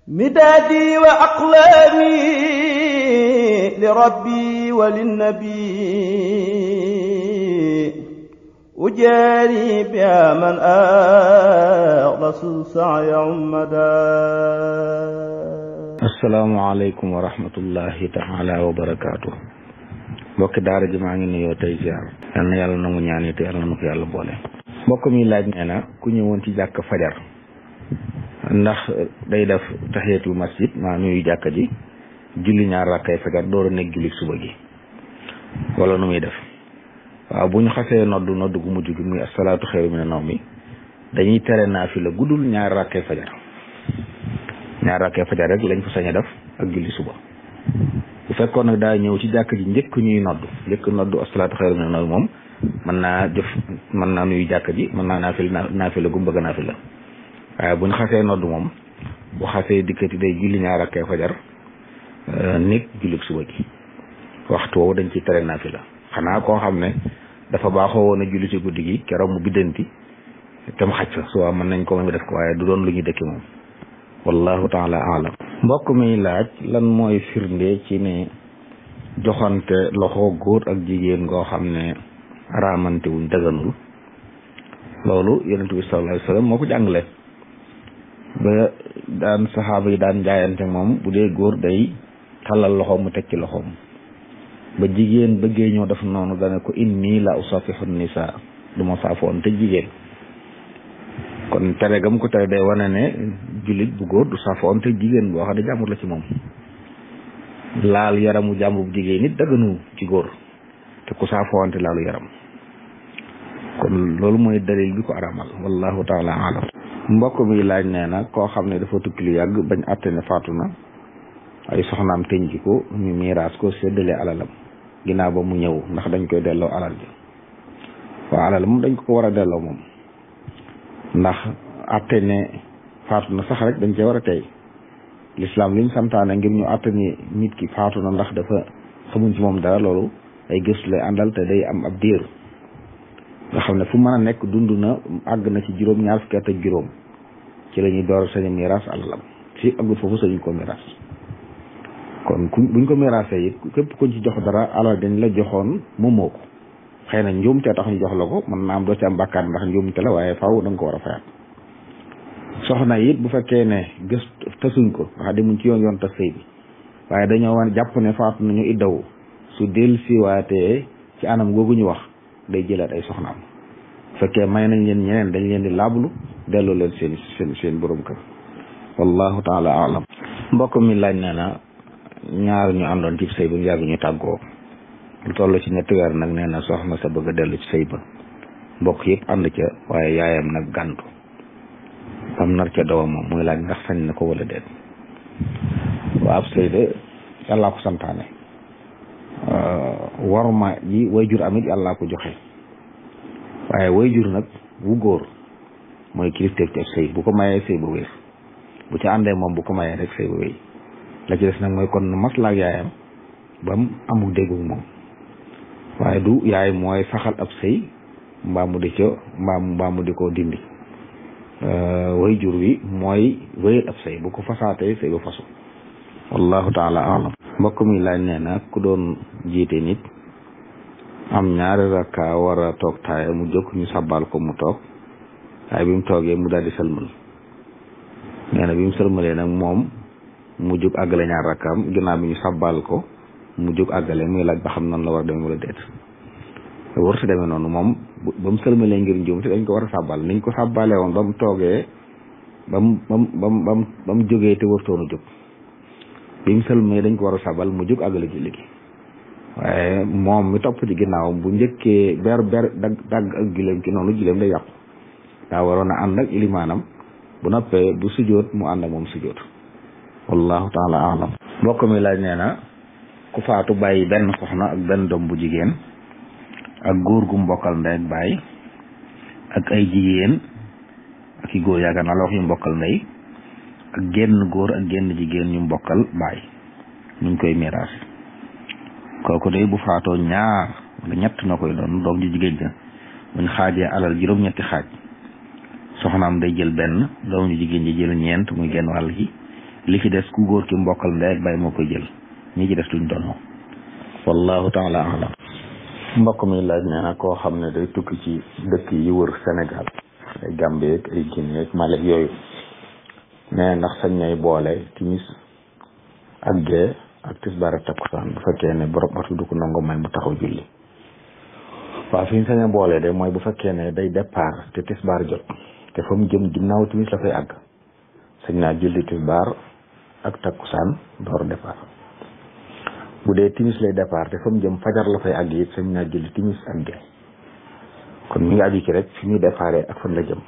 مدادي وأقلامي لربي وللنبي أجاري بها من أخلص السعي عمدا. asalaamaaleykum wa rahmatullahi taala wa barakaatu. mbokki daara ji maa ngi nuyoo tey ziar. yal na yàlla nangu ñaan yi te yàlla na ko yàlla boole. mbokk mi laaj nee na ku ñëwoon ci jàkk fajar ndax day def tahiyatul masjid maa nuyu jàkka ji julli ñaar rakkay fajar door a nekk julli suba gi wala nu muy def. waaw bu ñu xasee noddu gu mujj gi muy asalaatu xayru mina nawmi dañuy tere naafila guddul ñaar rakkay fajar. ñaar rakkee fajar rek lañ ko sañ a def ak julli suba. bu fekkoon nag daa ñëw ci jàkk ji njëkk ñuy noddu asalaatu xayru mina nawmi moom mën naa nuyu jàkk ji mën naa naafila gu mu bëgg a naafila. waaye buñ xasee noddu moom bu xasee dikkati day julli ñaar rakkee fajar nekk julli suba gi waxtu woowu dañ ciy tere naafila. xanaa koo xam ne dafa baaxoo woon a julli ci guddi gi keroog mu biddanti te mu xaj fa suba mën nañ ko mën def ko waaye du doon lu ñuy dëkki moom. wallahu taala alam. mbokk mi laaj lan mooy firnde ci ne joxante loxo góor ak jigéen ngoo xam ne raamante wuñ daganul. loolu yonent bi sallallahu alayhi wa sallam moo ko jàngale ba daan saxaaba yi daan jaayante moom bu dee góor day tàllal loxoom mu teg ci loxoom ba jigéen bëggee ñoo def noonu dana ko inni la usafihu nisa du ma saafoon te jigéen. kon tere gam ko tere day wane ne jullit bu góor du saafoon te jigéen boo xam ne jàmbur la ci moom. laal yaramu jàmbur bu jigéen nit daganu ci góor te ku saafoonte laalu yaram. kon loolu mooy dalil bi ko aramal wallahu taala alam. mbokk mi laaj nee na koo xam ne dafa tukki lu yàgg bañ àtte ne faatu na ay soxnaam tënji ko ñu miiraas ko séddale alalam ginnaaw ba mu ñëw ndax dañ koy delloo alal ji. waaw alal moom dañ ko war a delloo moom ndax àtte ne faatu na sax rek dañ cee war a tey. lislaam liñ santaane ngir ñu àtte ni nit ki faatu na ndax dafa xamuñ ci moom dara loolu ay gëstu lay àndal te day am ab diir nga xam ne fu mën a nekk dund na àgg na ci juróom-ñaar fukki at ak juróom ci la ñuy door sañu miraas alalam fi àggul foofu sañu ko miraas. kon buñ ko miraasee it képp kuñ ci jox dara alal dañ la joxoon moomoo ko xëy na njuumte tax ñu jox la ko mën naa am doo ci am bàkkaar ndax njuumte la waaye faaw da nga ko war a fayaat. soxna it bu fekkee ne gëstu tasuñ ko wax demuñ ci yoon tas sëy bi waaye dañoo wan jàpp ne faatu nañu iddawu su del siwaatee ci anam googu ñu wax day jëlaat ay soxnaam. bu fekkee may nañ leen ñeneen dañ leen di laablu delloo leen seen borom kër. wallahu taala alam. mbokk mi laaj nee na ñaar ñu àndoon ci sëy ba mu yàgg ñu tàggoo lu toll ci ñetti weer nag nee na soxna sa bëgg a dellu ci sëy ba mbokk yëpp ànd ca waaye yaayam nag gàntu am nar ca doomam moom muy laaj ndax sañ na ko wala déet. waa ab sëy de yàllaa ko santaane waruma ji wayjur amit yàllaa ko joxe waaye wayjur nag wu góor mooy kilifteef ci ab sëy bu ko mayee sëy ba wér bu ci àndee moom bu ko mayee rek sëy ba wéy la ci des nag mooy kon maslaak yaayam ba mu amul déggu moom waaye du yaay mooy saxal ab sëy mbaa mu di ko dindi. way jur wi mooy wéyal ab sëy bu ko fasaatee sëy ba fasu. wallahu taala alam. mbokk mi laaj nee na ku doon jiite nit am ñaari rakka war a toog taaya mu jóg ñu sabbal ko mu toog waaye bi mu toogee mu daal di sëlmal nee na bi mu sëlmalee nag moom mu jóg àggale ñaar rakkaam ginnaaw bi ñu sabbal ko mu jóg àggale muy laaj ba xam noonu la war a demee wala déet. warta demee noonu moom ba mu sëlmalee ngir njuum te dañ ko war a sàbbal niñ ko sàbbalee woon ba mu toogee ba mu jógee te wartoonu jóg bi mu sëlmalee dañ ko war a sàbbal mu jóg àggale julli gi waaye moom mi topp ci ginnaawam bu njëkkee ber dagg ak juleem ci noonu juleem day yàqu. daa waroon a ànd ak ilimaanam bu noppee bu sujjóot mu ànd ak moom sujjóot. wallahu taala alam. mbokk mi laaj nee na ku faatu bàyyi benn soxna ak benn doom bu jigéen ak góor gu mbokkal ndey ak baay ak ay jigéen ak i góor yaakaar naa la wax yu mbokkal ndey ak genn góor ak genn jigéen ñu mbokkal baay ñu koy miraas. kooku de bu faatoo ñaar wala ñett na koy doon doom ju jigéen ja buñ xaajee alal juróom-ñetti xaaj soxnaam day jël benn doom ju jigéen ji jël ñeent muy genn wàll gi li ci des ku góor ki mbokkal ndey ak baay moo koy jël ñi ci des duñ doon wallahu taala alam mbokk mi laaj nee na koo xam ne day tukki ci dëkk yi wër Sénégal ay Gambie ak ay Guinée ak Mali yooyu nee ndax sañ nay boole timis ak gee ak tisbaar ak takkusaan bu fekkee ne borom oto du ko nangu may mu taxaw julli waaw fi ñu sañ a boole de mooy bu fekkee ne day départ te tisbaar jot te fa mu jëm ginnaaw timis la fay àgg sañ naa julli tisbaar ak takkusaan door départ bu dee timis lay départ te fa mu jëm fajar la fay àgg it sañ naa julli timis ak gee kon mi ngi aju ci rek fi muy départ ak fan la jëm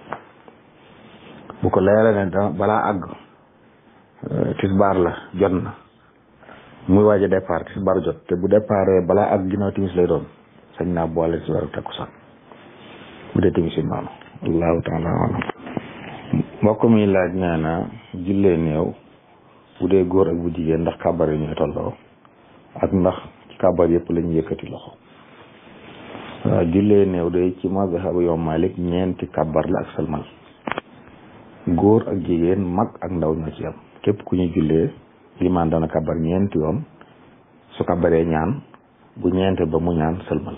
bu ko leeral ne balaa àgg tisbaar la jot na muy waaj a départ tisbaar jot te bu départ balaa àgg ginnaaw timis lay doon sañ naa boole tisbaar ak takkusaan bu dee timis yi noonu allahu taala alam mbokk mi laaj nee na jullee néew bu dee góor ak bu jigéen ndax kàbbar yi ñooy tolloo ak ndax ci kàbbar yëpp la ñu yëkkati loxo waaw jullee néew day ci mazhabu Imam Malik ñeenti kàbbar la ak salmal góor ak jigéen mag ak ndaw ñoo ci am képp ku ñu jullee limaan dana kàbbar ñeenti yoon su kàbbaree ñaan bu ñeente ba mu ñaan salmal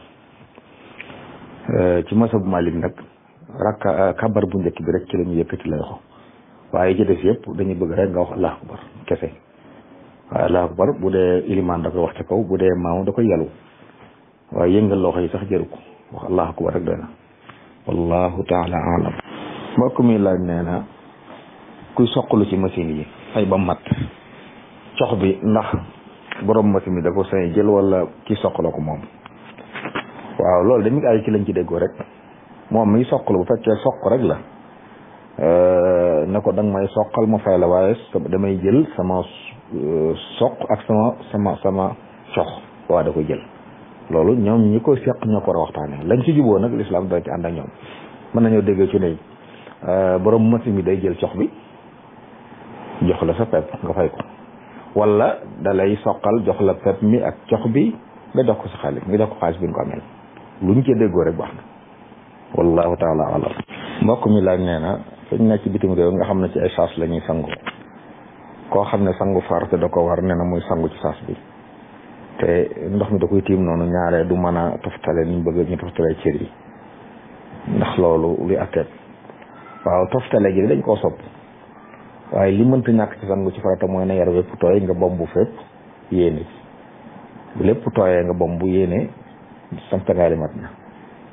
ci mazhabu Malik nag kàbbar bu njëkk bi rek ci la ñu yëkkati la loxo waaye ci des yëpp dañuy bëgg rek nga wax allahu akbar kese waaye allahu akbar bu dee ilimaan da koy wax ca kaw bu dee maamu da koy yalu waaye yëngal loxo yi sax jëru ko wax allahu akbar rek doy na wallahu taala alam mbokk mi laaj nee na kuy soqalu ci machine yi ay ba mat cox bi ndax borom machine bi da ko sañ jël wala ki soqala ko moom waaw loolu dañu ay ci lañ ci déggoo rek moom mi soqalu bu fekkee soq rek la ne ko danga may soqal ma fay la waaye damay jël sama soq ak sama cox waa da koy jël loolu ñoom ñi ko seq ñoo ko war a waxtaane lañ ci juboo nag lislaam dana ci ànd ak ñoom mën nañoo déggee ci ne borom machine bi day jël cox bi jox la sa pepp nga fay ko wala da lay soqal jox la pepp mi ak cox bi nga jox ko sa xaalis nga jox ko xaalis bi nga ko amee lu ñu ci déggoo rek baax na wallahu taala alam mbokk mi laaj nee na fañ nekk ci bitim réew nga xam ne ci ay saas la ñuy sangu koo xam ne sangu farata da ko war nee na muy sangu ci saas bi te ndox mi da koy tiim noonu ñaare du mën a toftale ni ñu bëgg ñu toftale cër yi ndax loolu luy atteet waaw toftale gi dañ koo sopp waaye li mënta ñàkk ci sangu ci farata mooy na yar wépp tooy nga bombu fépp yéene bu lépp tooyee nga bombu yéene santangaali mat na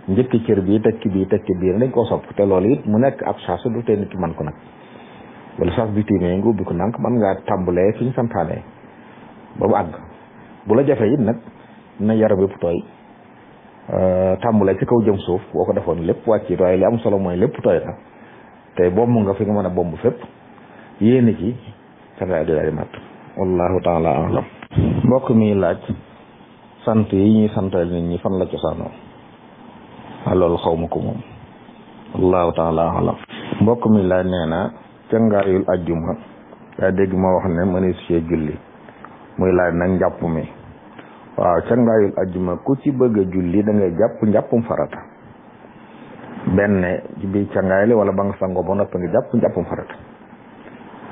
njëkk cër bi tekki biir dañ koo sopp te loolu it mu nekk ab saas du tee nit ki man ko nag wala saas bi tiimee nga ubbi ko nànk man ngaa tàmbalee fi ñu santaane ba mu àgg bu la jafee it nag na yaram yëpp tooy tàmbalee ci kaw jëm suuf boo ko defoon lépp wàcc tooy li am solo mooy lépp tooy na te bomb nga fi nga mën a bomb fépp yéene ci sangaay di daal di mat wallahu taala alam mbokk mi laaj sant yi ñuy santal nit ñi fan la cosaanoo loolu xaw ma ko moom wallahu taala alam mbokk mi laaj nee na cangaayul ajjuma daa dégg ma wax ne mënees see julli muy laaj nag njàpp mi waaw cangaayul ajjuma ku ci bëgg a julli da ngay jàpp njàppum farata benn ci biir cangaay li wala ba nga sangoo ba noppi nga jàpp njàppum farata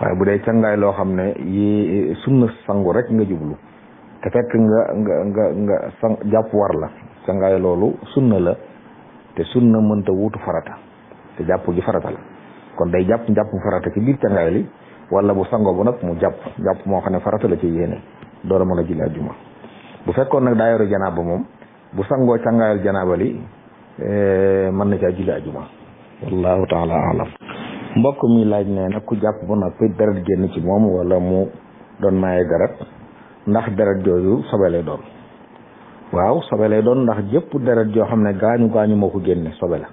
waaye bu dee cangaay loo xam ne yi sunna sangu rek nga jublu te fekk nga sang jàpp war la cangaay loolu sunna la te sunna mënta wuutu farata te jàpp gi farata la kon day jàpp njàppum farata ci biir cangaay li wala bu sangoo ba nag mu jàpp moo xam ne farata la ci yéene door a mën a julli ajjuma bu fekkoon nag daa yore janaaba moom bu sangoo cangaayal janaaba li mën na caa julli ajjuma wallahu taala alam mbokk mi laaj ne nag ku jàpp ba noppi deret génn ci moom wala mu doon maye deret ndax deret jooju sobe lay doon waaw sobe lay doon ndax jëpp deret joo xam ne gaañu moo ko génne sobe la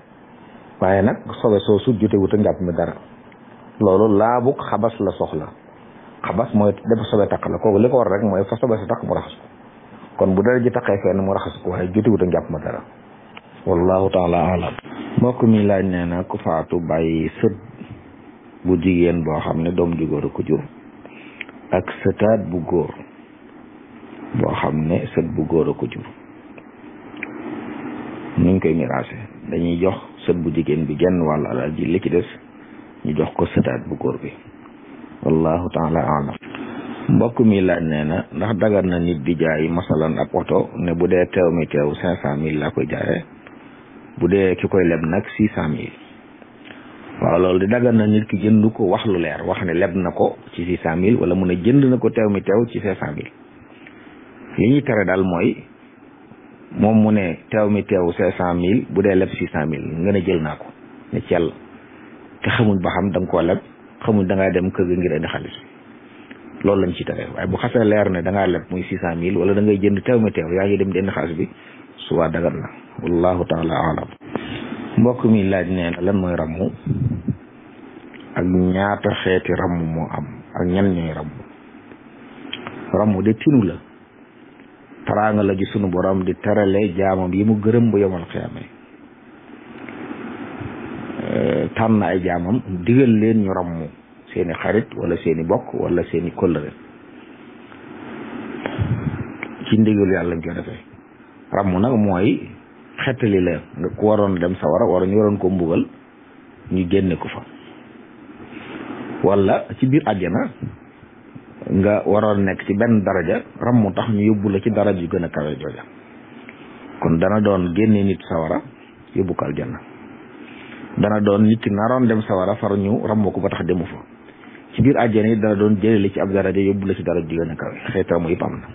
waaye nag sobe soo sut jote wut a njàpp mi dara loolu laabuk xabas la soxla xabas mooy dafa sobe takk la kooku li ko war rek mooy fa sobe si takk mu raxas ko kon bu dara ji taqee fenn mu raxas ko waaye jote wut a njàpp ma dara wallahu taala alam mbokk mi laaj nee na ku faatu bàyyi sët bu jigéen boo xam ne doom ju góor a ko jur ak sëtaat bu góor boo xam ne sët bu góor a ko jur nuñ koy miraase dañuy jox sët bu jigéen bi genn wàll alal ji li ci des ñu jox ko sëtaat bu góor bi wallahu taala alam. mbokk mi laaj nee na ndax dagan na nit di jaay masalan ab oto ne bu dee teew mi teew 500,000 laa koy jaayee, bu dee ki koy leb nag 600,000. waaw loolu di dagan na nit ki jënd ko wax lu leer, wax ne leb na ko ci 600,000 wala mu ne jënd na ko teew mi teew ci 500,000. li ñuy tere daal mooy moom mu ne teew mi teew 500,000 bu dee leb 600,000 nga ne jël naa ko ne cell te xamuñ ba xam da nga koo leb, xamuñ da ngaa dem kër ga ngir indi xaalis, loolu lañ ci tere. waaye bu xasee leer ne da ngaa leb muy 600,000 wala da ngay jënd teew mi teew yaa ngi dem di indi xaalis bi suwaa dagan na wallahu taala alam. mbokk mi laaj nee na lan mooy rammu ak ñaata xeeti rammu moo am ak ñan ñooy rammu. rammu de tinu la, taraanga la ji sunu borom di terale jaamam yi mu gërëm bu yomal xiyaame. tànn ay jaamam digal leen ñu rammu seeni xarit wala seeni bokk wala seeni kóllëre ci ndigal yàlla lañ koy defee. rammu nag mooy xettali la nga ku waroon dem sawara wala ñu waroon ko mbugal ñu génne ko fa, wala ci biir àjjana nga waroon nekk ci benn daraja rammu tax ñu yóbbu la ci daraja yu gën a kawe jooja. kon dana doon génne nit sawara yóbbu ko aljanna, dana doon nit ki naroon dem sawara far ñu rammu ko ba tax demu fa. ci biir àjjana yi dana doon jële la ci ab daraja yóbbu la ci daraja yu gën a kawe. xeet rammu yëpp am na.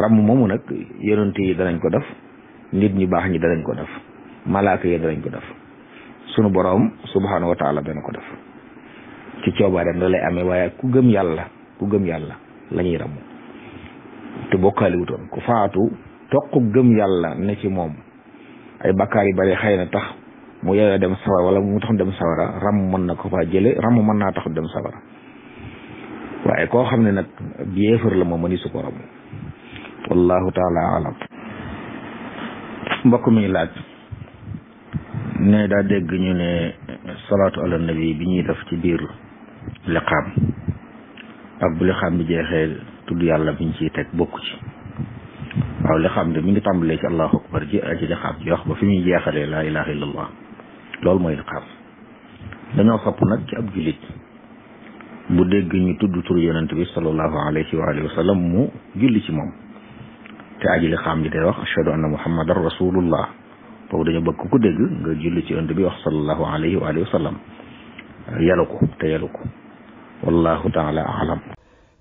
rammu moomu nag yonent yi danañ ko def, nit ñu baax ñi danañ ko def, malaaka yi danañ ko def, sunu borom subhanahu wa taala dana ko def. ci coobareem da lay amee, waaye ku gëm yàlla la ñuy ramm te bokkaali wutoon. ku faatu toq gëm yàlla ne ci moom, ay bakkaar yu bari xëy na tax mu yeyoo dem sawara wala mu tax dem sawara, ramm mën na ko faa jële, ramm mën naa tax dem sawara. waaye koo xam ne nag yéefar la moom mëni su ko ramm. wallahu taala alam. mbokk mi laaj ne daa dégg ñu ne salaatu ala nabi bi ñuy def ci biir liqaam ak bu liqaam bi jeexee tudd yàlla biñ ciy teg bokku ci. waaw liqaam de mi ngi tàmbalee ci allahu akbar ji aji liqaam ji wax ba fi muy jeexalee laa ilaha illallah, loolu mooy liqaam. dañoo sopp nag ci ab jullit bu dégg ñu tudd tur yonent bi sallallahu alayhi wa alihi wa sallam mu julli ci moom, te aji liqaam ji day wax ashhadu anna muhammadan rasulullah. boobu dañu bëgg ku dégg nga julli ci yonent bi wax sallallahu alayhi wa alihi wa sallam, yalu ko te yalu ko. wallahu taala alam.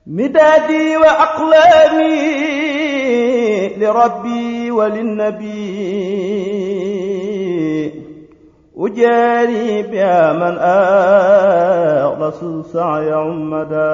midaadi wa aqlaami li rabbi wa linnabi ujaari biha man rasul saaya ummada